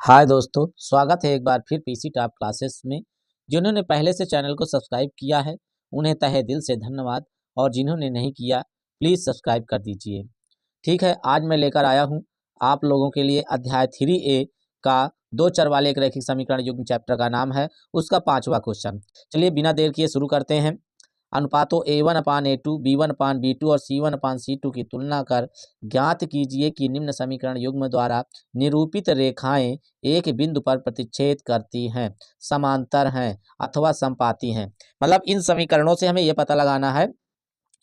हाय दोस्तों, स्वागत है एक बार फिर पीसी टॉप क्लासेस में। जिन्होंने पहले से चैनल को सब्सक्राइब किया है उन्हें तहे दिल से धन्यवाद, और जिन्होंने नहीं किया प्लीज़ सब्सक्राइब कर दीजिए। ठीक है, आज मैं लेकर आया हूँ आप लोगों के लिए अध्याय 3A का दो चर वाले एक रैखिक समीकरण युग्म चैप्टर का नाम है उसका 5वां क्वेश्चन। चलिए बिना देर किए शुरू करते हैं। अनुपातों A1/A2, B1/B2 और C1/C2 की तुलना कर ज्ञात कीजिए कि निम्न समीकरण युग्म द्वारा निरूपित रेखाएं एक बिंदु पर प्रतिच्छेद करती हैं, समांतर हैं अथवा समपाती हैं। मतलब इन समीकरणों से हमें यह पता लगाना है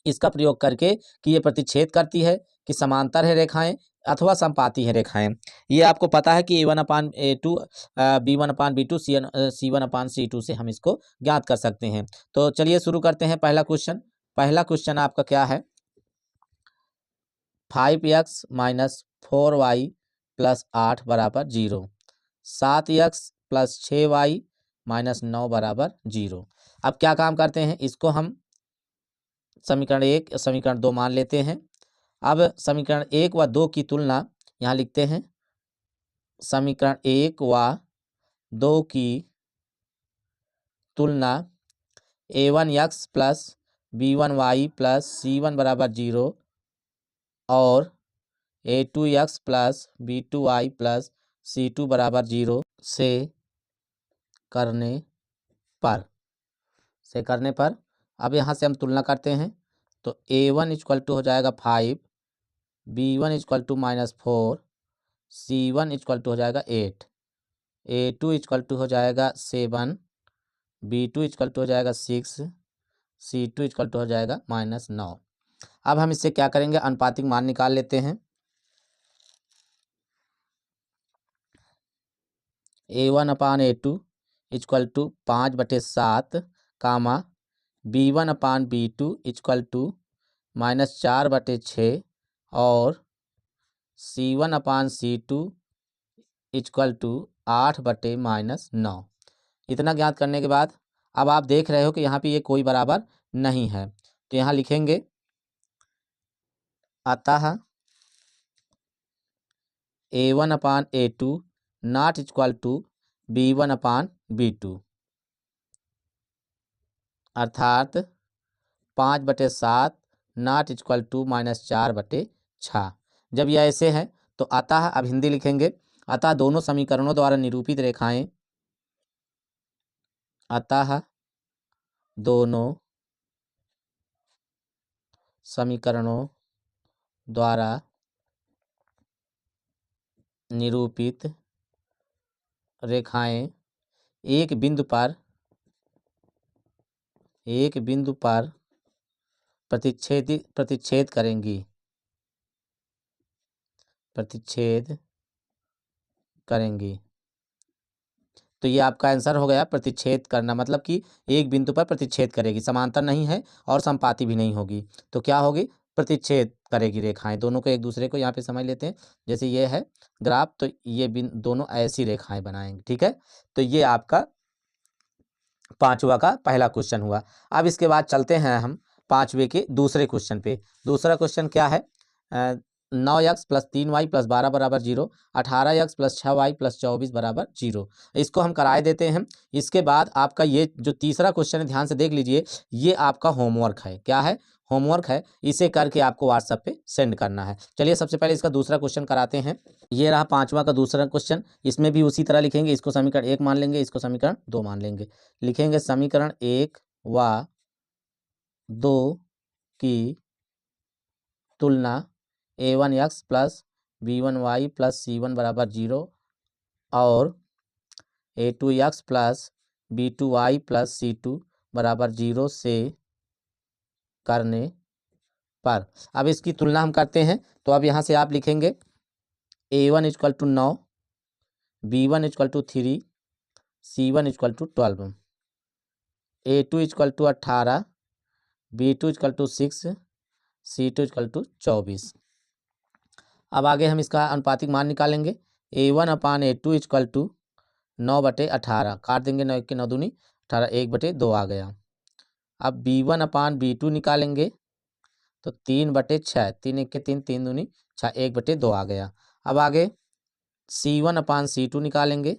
इसका प्रयोग करके कि ये प्रतिच्छेद करती है, कि समांतर है रेखाएं अथवा समपाती है रेखाएं। ये आपको पता है कि A1/A2, B1/B2, C1/C2 से हम इसको ज्ञात कर सकते हैं। तो चलिए शुरू करते हैं पहला क्वेश्चन। पहला क्वेश्चन आपका क्या है? 5x - 4y + 8 = 0, 7x + 6y - 9 = 0। अब क्या काम करते हैं, इसको हम समीकरण 1 समीकरण 2 मान लेते हैं। अब समीकरण 1 व 2 की तुलना यहाँ लिखते हैं। समीकरण 1 व 2 की तुलना A1x + B1y + C1 = 0 और A2x + B2y + C2 = 0 से करने पर अब यहाँ से हम तुलना करते हैं। तो A1 = हो जाएगा 5, B1 = -4, C1 = हो जाएगा 8, A2 = हो जाएगा 7, B2 = हो जाएगा 6, C2 = हो जाएगा -9। अब हम इससे क्या करेंगे, अनुपातिक मान निकाल लेते हैं। A1/A2 = 5/7, B1/B2 = -4/6 और C1/C2 = 8/-9। इतना ज्ञात करने के बाद अब आप देख रहे हो कि यहाँ पे ये कोई बराबर नहीं है, तो यहाँ लिखेंगे अतः A1/A2 ≠ B1/B2, अर्थात 5/7 ≠ -4/6। जब यह ऐसे है तो अतः अब हिंदी लिखेंगे। अतः दोनों समीकरणों द्वारा निरूपित रेखाएं, अतः दोनों समीकरणों द्वारा निरूपित रेखाएं एक बिंदु पर प्रतिच्छेद करेंगी। तो ये आपका आंसर हो गया। प्रतिच्छेद करना मतलब कि एक बिंदु पर प्रतिच्छेद करेगी, समांतर नहीं है और समपाती भी नहीं होगी, तो क्या होगी, प्रतिच्छेद करेगी रेखाएं। दोनों को एक दूसरे को यहाँ पे समझ लेते हैं। जैसे ये है ग्राफ, तो ये दोनों ऐसी रेखाएं बनाएंगे। ठीक है, तो ये आपका 5वां का पहला क्वेश्चन हुआ। अब इसके बाद चलते हैं हम 5वें के दूसरे क्वेश्चन पे। दूसरा क्वेश्चन क्या है? 9x + 3y + 12 = 0, 18x + 6y + 24 = 0। इसको हम कराए देते हैं। इसके बाद आपका ये जो तीसरा क्वेश्चन है, ध्यान से देख लीजिए, ये आपका होमवर्क है। क्या है? होमवर्क है। इसे करके आपको व्हाट्सएप पे सेंड करना है। चलिए सबसे पहले इसका दूसरा क्वेश्चन कराते हैं। ये रहा 5वां का दूसरा क्वेश्चन। इसमें भी उसी तरह लिखेंगे, इसको समीकरण 1 मान लेंगे, इसको समीकरण 2 मान लेंगे। लिखेंगे समीकरण 1 व 2 की तुलना A1x + B1y + C1 = 0 और A2x + B2y + C2 = 0 से करने पर। अब इसकी तुलना हम करते हैं, तो अब यहाँ से आप लिखेंगे A1 = 9, B1 = 3, C1 = 12, A2 = 18, B2 = 6, C2 = 24। अब आगे हम इसका अनुपातिक मान निकालेंगे। A1/A2 = 9/18, काट देंगे, 9 के 9 दूनी 18, 1/2 आ गया। अब B1/B2 निकालेंगे तो 3/6, 3 1 के 3, 3 दूनी 6, 1/2 आ गया। अब आगे C1/C2 निकालेंगे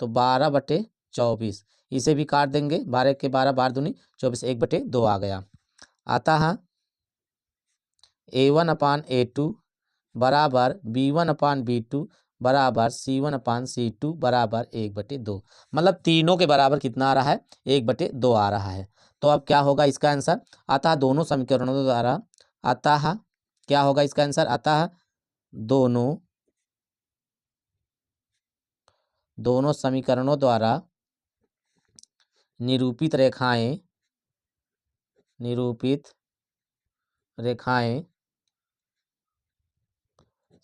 तो 12/24, इसे भी काट देंगे, 12 के 12, 12 दूनी 24, 1/2 आ गया। अतः A1/A2 बराबर B1/B2 बराबर C1/C2 बराबर 1/2, मतलब तीनों के बराबर कितना आ रहा है, 1/2 आ रहा है। तो अब क्या होगा इसका आंसर, अतः दोनों समीकरणों द्वारा, अतः क्या होगा इसका आंसर, अतः दोनों समीकरणों द्वारा निरूपित रेखाएं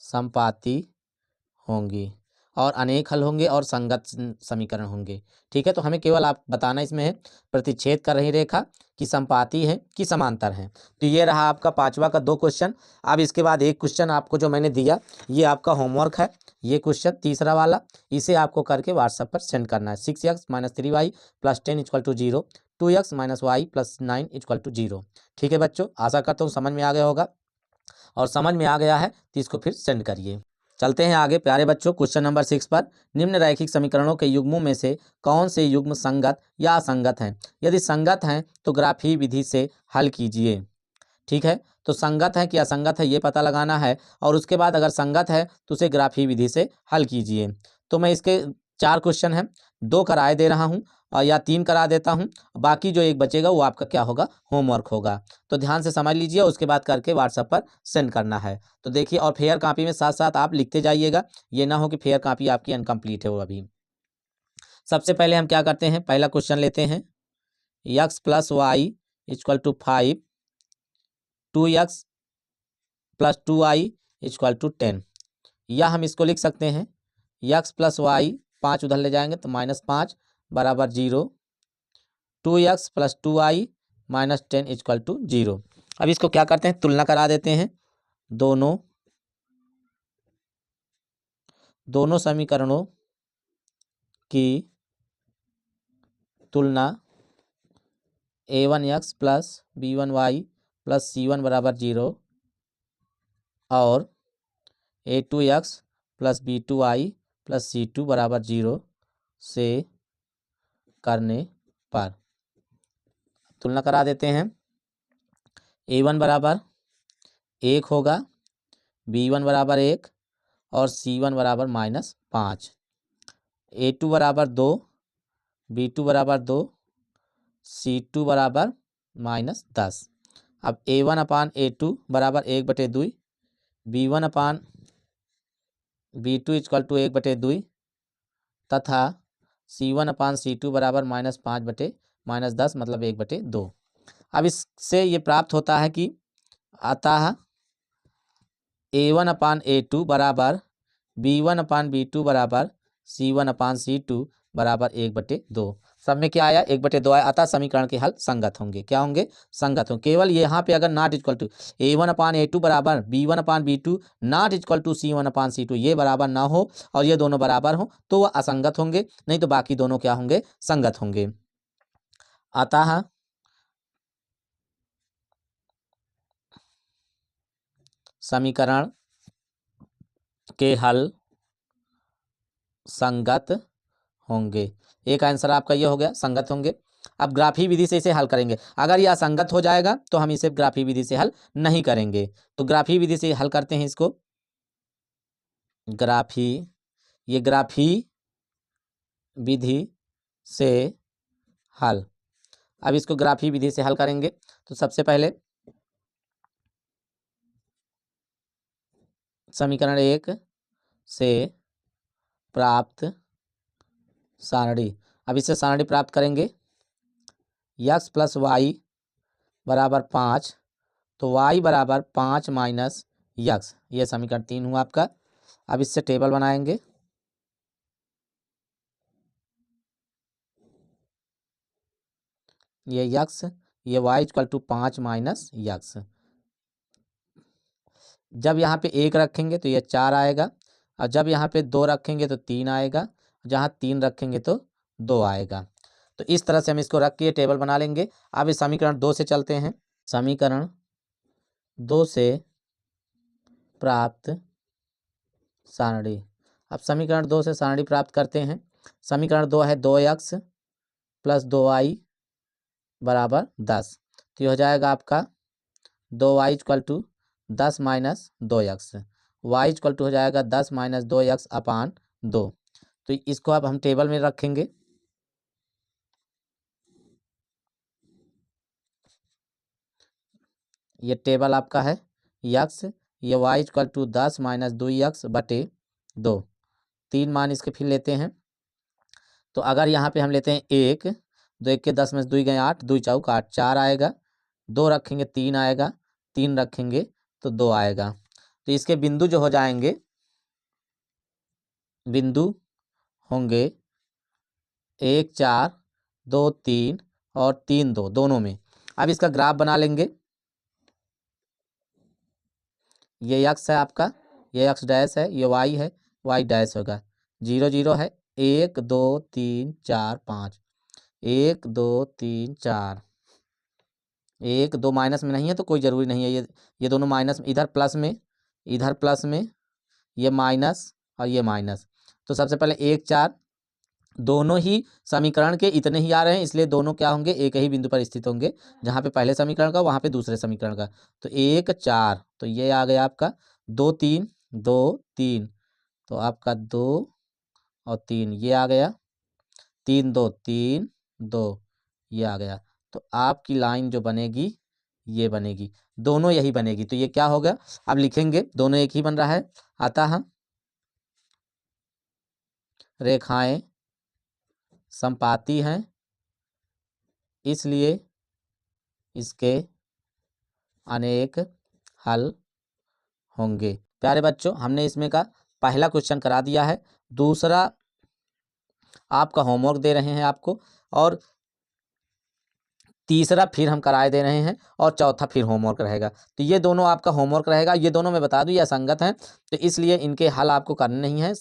संपाती होंगी और अनेक हल होंगे और संगत समीकरण होंगे। ठीक है, तो हमें केवल आप बताना इसमें है प्रतिच्छेद कर रही रेखा कि संपाती है कि समांतर है। तो ये रहा आपका 5वां का 2 क्वेश्चन। अब इसके बाद एक क्वेश्चन आपको जो मैंने दिया, ये आपका होमवर्क है। ये क्वेश्चन तीसरा वाला, इसे आपको करके व्हाट्सएप पर सेंड करना है। 6x - 3y + 10 = 0, 2x - y + 9 = 0। ठीक है बच्चों, आशा करता हूँ समझ में आ गया होगा, और समझ में आ गया है तो इसको फिर सेंड करिए। चलते हैं आगे प्यारे बच्चों, क्वेश्चन नंबर 6 पर। निम्न रैखिक समीकरणों के युग्मों में से कौन से युग्म संगत या असंगत हैं? यदि संगत हैं तो ग्राफी विधि से हल कीजिए। ठीक है, तो संगत है कि असंगत है ये पता लगाना है, और उसके बाद अगर संगत है तो उसे ग्राफी विधि से हल कीजिए। तो मैं इसके 4 क्वेश्चन हैं, 2 कराए दे रहा हूँ या 3 करा देता हूँ, बाकी जो एक बचेगा वो आपका क्या होगा, होमवर्क होगा। तो ध्यान से समझ लीजिए, उसके बाद करके व्हाट्सएप पर सेंड करना है। तो देखिए, और फेयर कॉपी में साथ साथ आप लिखते जाइएगा, ये ना हो कि फेयर कॉपी आपकी अनकम्प्लीट है वो अभी। सबसे पहले हम क्या करते हैं, पहला क्वेश्चन लेते हैं। x + y = 5, 2x + 2y = 10, या हम इसको लिख सकते हैं x + y, 5 उधर ले जाएंगे तो -5 बराबर 0, 2x + 2y - 10 = 0। अब इसको क्या करते हैं, तुलना करा देते हैं। दोनों समीकरणों की तुलना a1x + b1y + c1 = 0 और a2x + b2y + c2 = 0 से करने पर तुलना करा देते हैं। a1 बराबर 1 होगा, b1 बराबर 1 और c1 बराबर -5, a2 बराबर 2, b2 बराबर 2, c2 बराबर -10। अब a1/a2 बराबर 1/2, b1/b2 = 1/2 तथा c1/c2 बराबर -5/10 मतलब 1/2। अब इससे ये प्राप्त होता है कि अतः a1/a2 बराबर b1/b2 बराबर c1/c2 बराबर 1/2। सब में क्या आया, 1/2 आया। अतः समीकरण के हल संगत होंगे। क्या होंगे, संगत होंगे। केवल यहाँ पे अगर नॉट इक्वल टू a1/a2 बराबर b1/b2 not equal to c1/c2 ये बराबर ना हो और ये दोनों बराबर हो तो वह असंगत होंगे, नहीं तो बाकी दोनों क्या होंगे, संगत होंगे। अतः समीकरण के हल संगत होंगे। एक आंसर आपका ये हो गया, संगत होंगे। अब ग्राफी विधि से इसे हल करेंगे। अगर यह असंगत हो जाएगा तो हम इसे ग्राफी विधि से हल नहीं करेंगे। तो ग्राफी विधि से हल करते हैं इसको। ये ग्राफी विधि से हल। अब इसको ग्राफी विधि से हल करेंगे तो सबसे पहले समीकरण 1 से प्राप्त सारणी। अब इससे सारणी प्राप्त करेंगे। x + y बराबर 5, तो y बराबर 5 - x, ये समीकरण 3 हुआ आपका। अब इससे टेबल बनाएंगे। ये x, ये y = 5 - x। जब यहाँ पे 1 रखेंगे तो ये 4 आएगा, और जब यहाँ पे 2 रखेंगे तो 3 आएगा, जहाँ 3 रखेंगे तो 2 आएगा। तो इस तरह से हम इसको रख के टेबल बना लेंगे। अब इस समीकरण 2 से चलते हैं। समीकरण 2 से प्राप्त सारणी। अब समीकरण 2 से सारणी प्राप्त करते हैं। समीकरण 2 है 2x प्लस 2y बराबर 10। तो ये हो जाएगा आपका 2y equal to 10 minus 2x, y equal to हो जाएगा 10 माइनस 2x अपान 2। तो इसको अब हम टेबल में रखेंगे। ये टेबल आपका है यक्स, ये y equal to 10 minus 2x बटे 2। 3 मान इसके फिर लेते हैं। तो अगर यहाँ पे हम लेते हैं 1, 2 1 के 10 में से 2 गए 8, 2 चौक 8, 4 आएगा, 2 रखेंगे 3 आएगा, 3 रखेंगे तो 2 आएगा। तो इसके बिंदु जो हो जाएंगे, बिंदु होंगे 1 4, 2 3 और 3 2 दोनों में। अब इसका ग्राफ बना लेंगे। ये x है आपका, ये x डैश है, ये y है, y डैश होगा। 0 0 है, 1 2 3 4 5, 1 2 3 4, 1 2 माइनस में नहीं है तो कोई ज़रूरी नहीं है। ये दोनों माइनस, इधर प्लस में, इधर प्लस में, ये माइनस और ये माइनस। तो सबसे पहले 1 4, दोनों ही समीकरण के इतने ही आ रहे हैं, इसलिए दोनों क्या होंगे, एक ही बिंदु पर स्थित होंगे। जहाँ पे पहले समीकरण का वहाँ पे दूसरे समीकरण का। तो 1 4, तो ये आ गया आपका 2 3 2 3, तो आपका 2 और 3 ये आ गया, 3 2 3 2 ये आ गया। तो आपकी लाइन जो बनेगी ये बनेगी, दोनों यही बनेगी। तो ये क्या होगा, अब लिखेंगे, दोनों एक ही बन रहा है। अतः रेखाएं समपाती हैं, इसलिए इसके अनेक हल होंगे। प्यारे बच्चों, हमने इसमें का पहला क्वेश्चन करा दिया है। दूसरा आपका होमवर्क दे रहे हैं आपको, और तीसरा फिर हम कराए दे रहे हैं, और चौथा फिर होमवर्क रहेगा। तो ये दोनों आपका होमवर्क रहेगा। ये दोनों मैं बता दूं ये असंगत हैं, तो इसलिए इनके हल आपको करने नहीं है,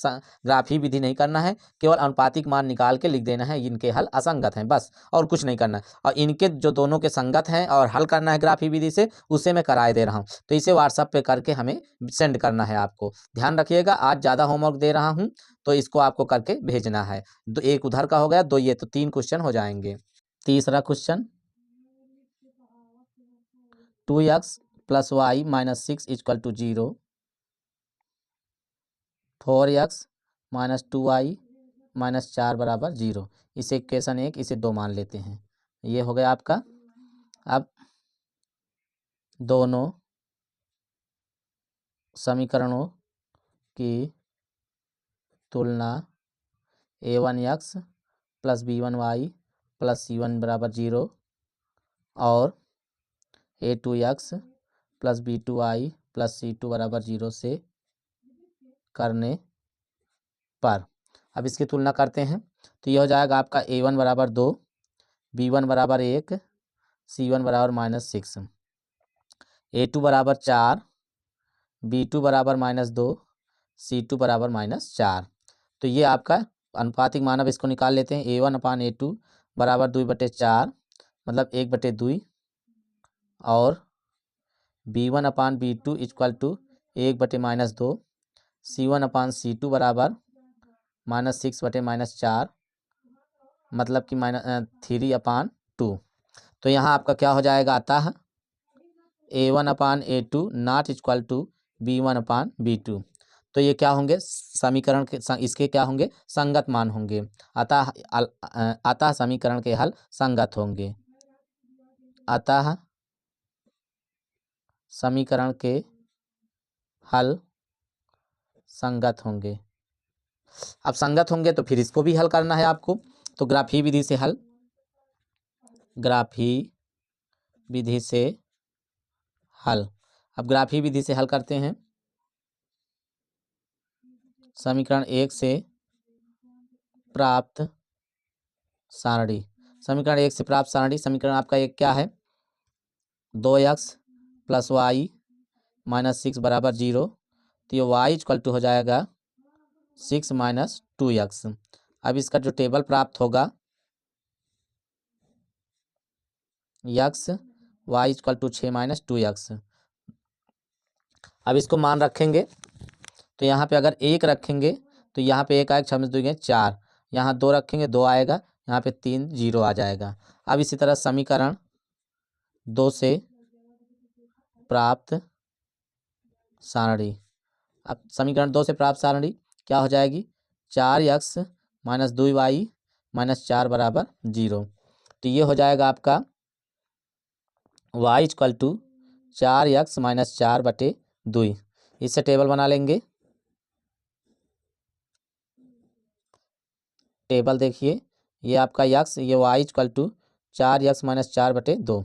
ग्राफी विधि नहीं करना है, केवल अनुपातिक मान निकाल के लिख देना है इनके हल असंगत हैं, बस और कुछ नहीं करना है। और इनके जो दोनों के संगत हैं और हल करना है ग्राफी विधि से, उसे मैं कराए दे रहा हूँ। तो इसे व्हाट्सअप पे करके हमें सेंड करना है आपको। ध्यान रखिएगा, आज ज़्यादा होमवर्क दे रहा हूँ, तो इसको आपको करके भेजना है। एक उधर का हो गया, 2 ये, तो 3 क्वेश्चन हो जाएंगे। तीसरा question, 2x plus y minus 6 equal to 0, 4x minus 2y minus 4 बराबर 0। इसे इक्वेशन 1, इसे 2 मान लेते हैं। ये हो गया आपका। अब दोनों समीकरणों की तुलना a1x plus b1y plus c1 बराबर 0 और a2x plus b2y plus c2 बराबर 0 से करने पर, अब इसकी तुलना करते हैं। तो यह हो जाएगा आपका a1 बराबर 2, b1 बराबर 1, c1 बराबर माइनस 6, a2 बराबर 4, b2 बराबर माइनस 2, c2 बराबर माइनस 4। तो ये आपका अनुपातिक मान, अब इसको निकाल लेते हैं। a1 अपान a2 बराबर 2/4, मतलब 1/2, और b1 upon b2 equal to 1/-2, c1 upon c2 बराबर -6/-4, मतलब कि -3/2। तो यहाँ आपका क्या हो जाएगा, अतः a1 upon a2 not equal to b1 upon b2। तो ये क्या होंगे, समीकरण के इसके क्या होंगे, संगत मान होंगे। अतः समीकरण के हल संगत होंगे। अतः समीकरण के हल संगत होंगे। अब संगत होंगे तो फिर इसको भी हल करना है आपको। तो ग्राफी विधि से हल, ग्राफी विधि से हल। अब ग्राफी विधि से हल करते हैं। समीकरण 1 से प्राप्त सारणी, समीकरण 1 से प्राप्त सारणी, समीकरण आपका एक क्या है, 2x प्लस वाई माइनस 6 बराबर 0। तो ये y इक्वल टू हो जाएगा 6 माइनस 2x। अब इसका जो टेबल प्राप्त होगा, x y equal to 6 minus 2x। अब इसको मान रखेंगे, तो यहाँ पे अगर 1 रखेंगे तो यहाँ पे 1 आएगा, 6 में 2 गए 4, यहाँ 2 रखेंगे 2 आएगा, यहाँ पे 3 0 आ जाएगा। अब इसी तरह समीकरण 2 से प्राप्त सारणी, अब समीकरण 2 से प्राप्त सारणी क्या हो जाएगी, 4x माइनस 2y माइनस 4 बराबर 0। तो ये हो जाएगा आपका y equal to 4x minus 4 बटे 2। इससे टेबल बना लेंगे। टेबल देखिए, ये आपका x, ये y equal to 4x minus 4 बटे 2।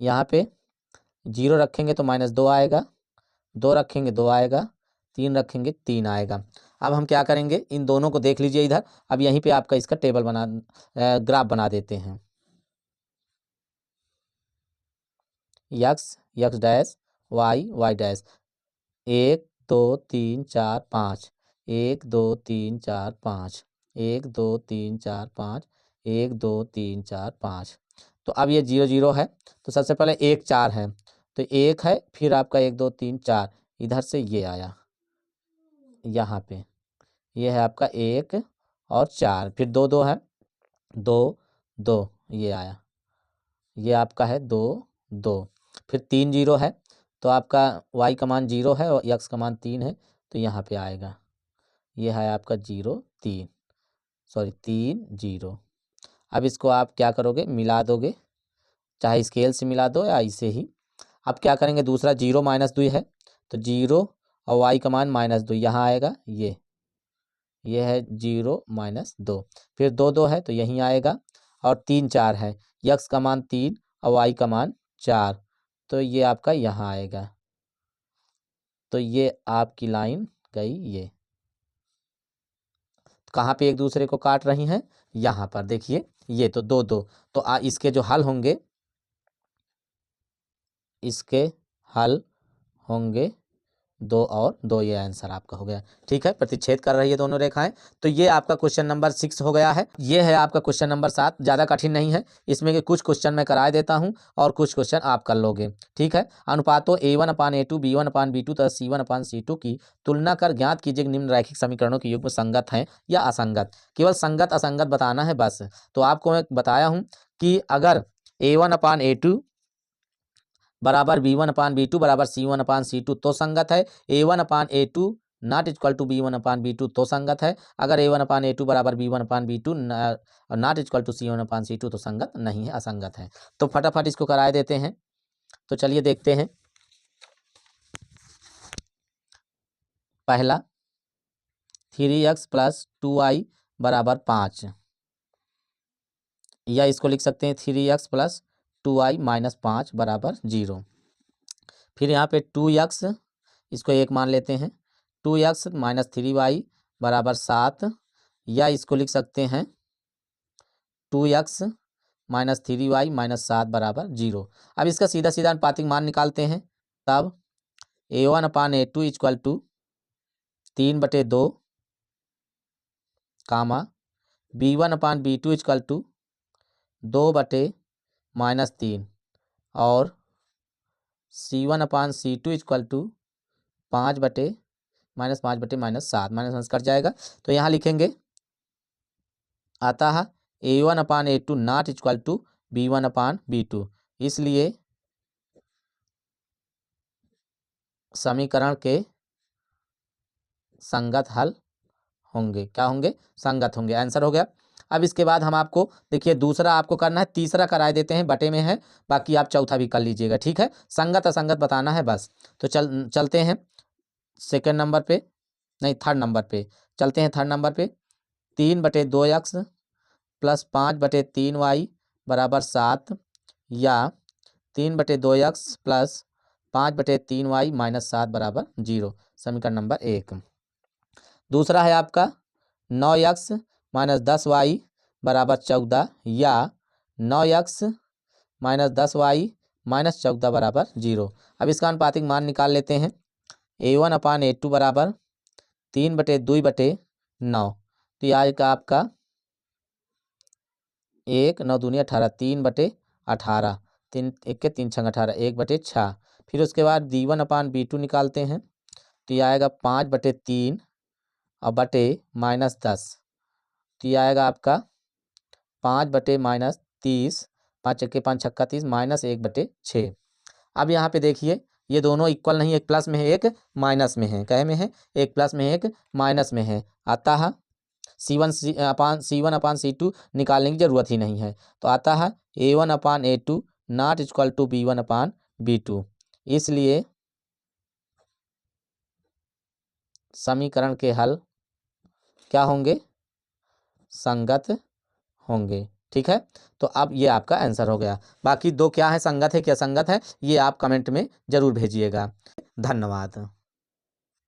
यहाँ पे 0 रखेंगे तो माइनस 2 आएगा, 2 रखेंगे 2 आएगा, 3 रखेंगे 3 आएगा। अब हम क्या करेंगे, इन दोनों को देख लीजिए इधर। अब यहीं पे आपका इसका टेबल बना ग्राफ बना देते हैं। x x dash y y dash, 1 2 3 4 5, 1 2 3 4 5, 1 2 3 4 5, 1 2 3 4 5। तो अब ये 0 0 है, तो सबसे पहले 1 4 है, तो 1 है, फिर आपका 1 2 3 4, इधर से ये आया, यहाँ पे ये है आपका 1 और 4, फिर 2 2 है, 2 2 ये आया, ये आपका है 2 2, फिर 3 0 है, तो आपका y का मान 0 है और x का मान 3 है, तो यहाँ पे आएगा, ये है आपका 0 3, सॉरी 3 0। अब इसको आप क्या करोगे, मिला दोगे, चाहे स्केल से मिला दो या ऐसे ही। अब क्या करेंगे, दूसरा 0 माइनस 2 है, तो 0 और y का मान माइनस 2 यहाँ आएगा, ये है 0 माइनस 2, फिर 2 2 है तो यहीं आएगा, और 3 4 है, x का मान 3 और y का मान 4, तो ये आपका यहाँ आएगा। तो ये आपकी लाइन गई, ये कहाँ पे एक दूसरे को काट रही हैं, यहाँ पर देखिए, ये तो 2 2, तो इसके जो हल होंगे, इसके हल होंगे 2 और 2, ये आंसर आपका हो गया। ठीक है, प्रतिच्छेद कर रही है दोनों रेखाएं। तो ये आपका क्वेश्चन नंबर 6 हो गया है। ये है आपका क्वेश्चन नंबर 7, ज़्यादा कठिन नहीं है। इसमें के कुछ क्वेश्चन मैं करा देता हूं और कुछ क्वेश्चन आप कर लोगे। ठीक है, अनुपातों a1/a2 b1/b2 तथा c1/c2 की तुलना कर ज्ञात कीजिए कि निम्न रैखिक समीकरणों के युग्म संगत हैं या असंगत। केवल संगत असंगत बताना है बस। तो आपको मैं बताया हूँ कि अगर a1/a2 बराबर b1/b2 बराबर c1/c2 तो संगत है, a1/a2 not equal to b1/b2 तो संगत है। अगर a1/a2 बराबर b1/b2 not equal to c1/c2 तो संगत नहीं है, असंगत है। तो फटाफट इसको कराए देते हैं। तो चलिए देखते हैं। पहला 3x प्लस 2y बराबर 5, या इसको लिख सकते हैं 3x प्लस 2y माइनस 5 बराबर 0। फिर यहाँ पे 2x, इसको 1 मान लेते हैं, 2x माइनस 3y बराबर 7, या इसको लिख सकते हैं 2x माइनस 3y माइनस 7 बराबर 0। अब इसका सीधा सीधा अनुपातिक मान निकालते हैं। तब a1/a2 equal to 3/2 comma b1/b2 equal to 2/-3 और c1/c2 equal to 5/-7 minus cut जाएगा। तो यहाँ लिखेंगे अतः a1/a2 not equal to b1/b2, इसलिए समीकरण के संगत हल होंगे। क्या होंगे, संगत होंगे। आंसर हो गया। अब इसके बाद हम आपको देखिए दूसरा आपको करना है, तीसरा कराए देते हैं, बटे में है, बाकी आप चौथा भी कर लीजिएगा। ठीक है, संगत असंगत बताना है बस। तो चलते हैं सेकंड नंबर पे, नहीं थर्ड नंबर पे चलते हैं। थर्ड नंबर पे 3/2x प्लस 5/3y बराबर 7, या 3/2x प्लस 5/3y माइनस 7 बराबर 0। समीकरण नंबर 1। दूसरा है आपका 9x माइनस 10y बराबर 14, या 9x माइनस 10y माइनस 14 बराबर 0। अब इसका अनुपातिक मान निकाल लेते हैं। a1/a2 बराबर 3/2/9, तो यह आएगा आपका 1 9 दूनी 18, 3/18, 3 1 के 3 6 18, 1/6। फिर उसके बाद b1/b2 निकालते हैं। तो ये आएगा 5/3 और बटे -10, तो ये आएगा आपका 5/-30, 5 छक्के 5 छक्का 30 -1/6। अब यहाँ पे देखिए ये दोनों इक्वल नहीं, एक प्लस में है एक माइनस में है, कहे में है एक प्लस में एक माइनस में है, आता है C1/C2 निकालने की जरूरत ही नहीं है, तो आता है A1/A2 not equal to B1/B2। इसलिए समीकरण के हल क्या होंगे, संगत होंगे। ठीक है, तो अब ये आपका आंसर हो गया। बाकी दो क्या है, संगत है क्या संगत है, ये आप कमेंट में जरूर भेजिएगा। धन्यवाद।